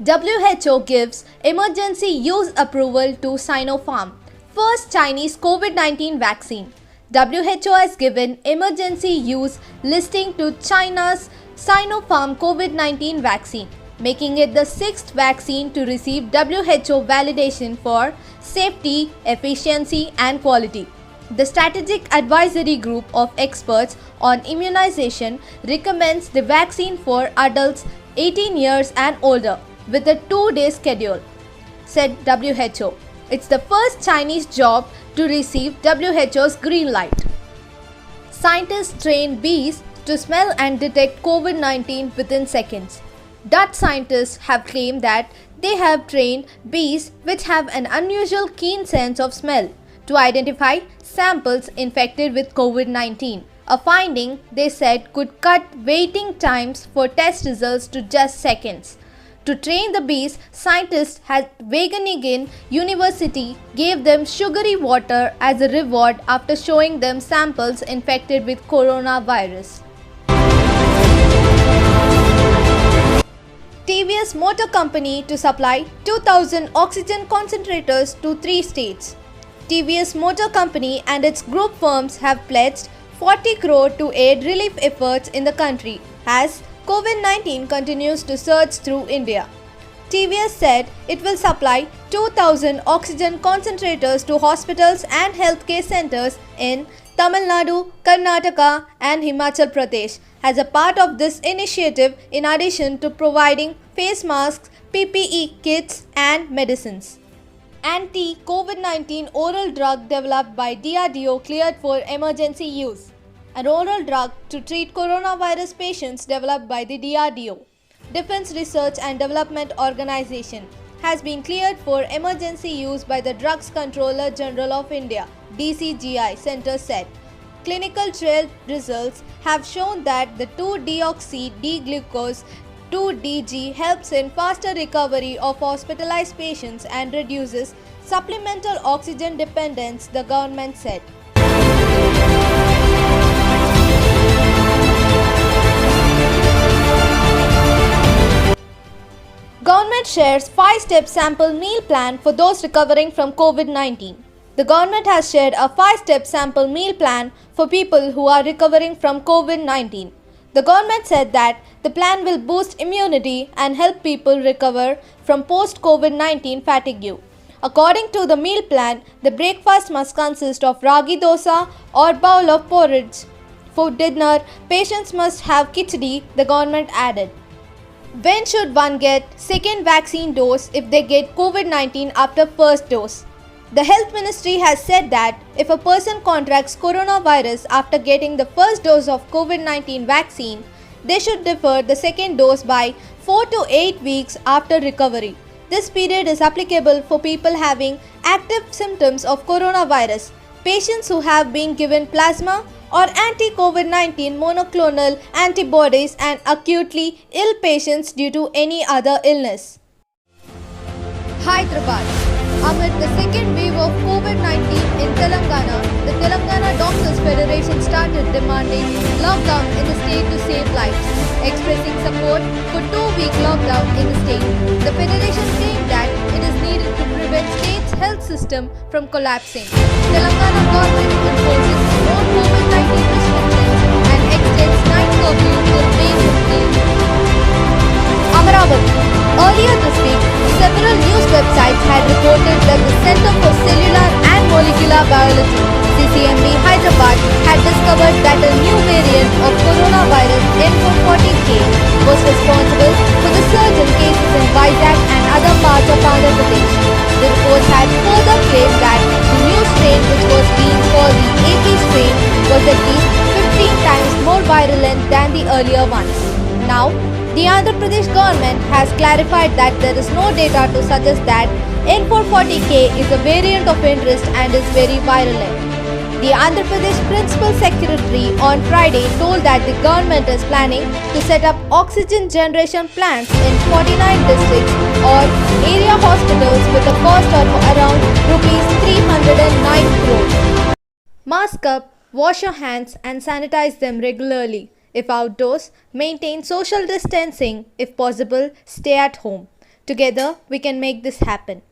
WHO gives emergency use approval to Sinopharm, first Chinese COVID-19 vaccine. WHO has given emergency use listing to China's Sinopharm COVID-19 vaccine, making it the sixth vaccine to receive WHO validation for safety, efficiency, and quality. The Strategic Advisory Group of Experts on Immunization recommends the vaccine for adults 18 years and older with a 2-day schedule, said WHO. It's the first Chinese job to receive WHO's green light. Scientists train bees to smell and detect COVID-19 within seconds. Dutch scientists have claimed that they have trained bees which have an unusual keen sense of smell to identify samples infected with COVID-19. A finding they said could cut waiting times for test results to just seconds. To train the bees, scientists at Wageningen University gave them sugary water as a reward after showing them samples infected with coronavirus. TVS Motor Company to supply 2,000 oxygen concentrators to 3 states. TVS Motor Company and its group firms have pledged 40 crore to aid relief efforts in the country as COVID-19 continues to surge through India. TVS said it will supply 2,000 oxygen concentrators to hospitals and healthcare centers in Tamil Nadu, Karnataka and Himachal Pradesh as a part of this initiative in addition to providing face masks, PPE kits and medicines. Anti-COVID-19 oral drug developed by DRDO cleared for emergency use. An oral drug to treat coronavirus patients developed by the DRDO, Defense Research and Development Organization, has been cleared for emergency use by the Drugs Controller General of India, DCGI Centre said. Clinical trial results have shown that the 2-deoxy-D-glucose 2-DG helps in faster recovery of hospitalized patients and reduces supplemental oxygen dependence, the government said. Government shares 5-step sample meal plan for those recovering from COVID-19. The government has shared a 5-step sample meal plan for people who are recovering from COVID-19. The government said that the plan will boost immunity and help people recover from post-COVID-19 fatigue. According to the meal plan, the breakfast must consist of ragi dosa or bowl of porridge. For dinner, patients must have khichdi, the government added. When should one get second vaccine dose if they get COVID-19 after first dose? The Health Ministry has said that if a person contracts coronavirus after getting the first dose of COVID-19 vaccine, they should defer the second dose by 4 to 8 weeks after recovery. This period is applicable for people having active symptoms of coronavirus, patients who have been given plasma or anti-COVID-19 monoclonal antibodies and acutely ill patients due to any other illness. Hyderabad. Amid the second wave of COVID-19 in Telangana, the Telangana Doctors Federation started demanding lockdown in the state to save lives, expressing support for 2-week lockdown in the state. The federation claimed that it is needed to prevent state's health system from collapsing. Telangana government imposes more COVID-19 restrictions and extends night curfew till May 15. Amaravati. Earlier this week, several news websites had reported that the Center for Cellular and Molecular Biology, CCMB Hyderabad, had discovered that a new variant of coronavirus N440K was responsible for the surge in cases in Vizag and other parts of Andhra Pradesh. The reports had further claimed that the new strain, which was being called the AP strain, was at least 15 times more virulent than the earlier ones. Now, the Andhra Pradesh government has clarified that there is no data to suggest that N440K is a variant of interest and is very virulent. The Andhra Pradesh Principal Secretary on Friday told that the government is planning to set up oxygen generation plants in 49 districts or area hospitals with a cost of around ₹309 crores. Mask up, wash your hands and sanitize them regularly. If outdoors, maintain social distancing. If possible, stay at home. Together, we can make this happen.